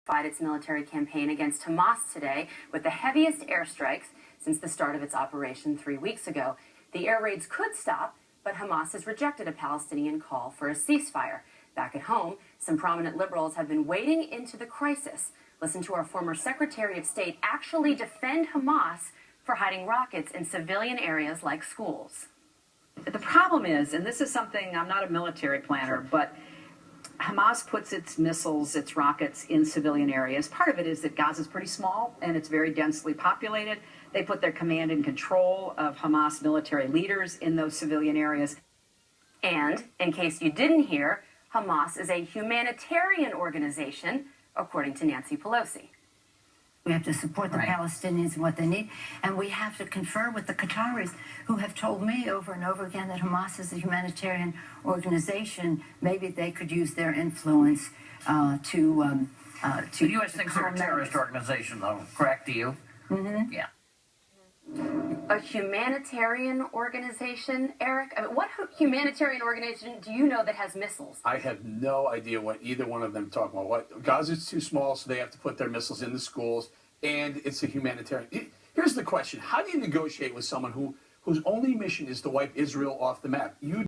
its military campaign against Hamas today with the heaviest airstrikes since the start of its operation 3 weeks ago. The air raids could stop, but Hamas has rejected a Palestinian call for a ceasefire. Back at home, some prominent liberals have been wading into the crisis. Listen to our former Secretary of State actually defend Hamas for hiding rockets in civilian areas like schools. The problem is, and this is something, I'm not a military planner, but Hamas puts its missiles, its rockets in civilian areas. Part of it is that Gaza is pretty small and it's very densely populated. They put their command and control of Hamas military leaders in those civilian areas. And, in case you didn't hear, Hamas is a humanitarian organization, according to Nancy Pelosi. We have to support the Palestinians and what they need. And we have to confer with the Qataris, who have told me over and over again that Hamas is a humanitarian organization. Maybe they could use their influence to The U.S. thinks they're a terrorist organization, though, correct to you? Mm-hmm. Yeah. A humanitarian organization, Eric? I mean, what humanitarian organization do you know that has missiles? I have no idea what either one of them talk about. What Gaza's too small, so they have to put their missiles in the schools, and it's a humanitarian. Here's the question: how do you negotiate with someone whose only mission is to wipe Israel off the map? You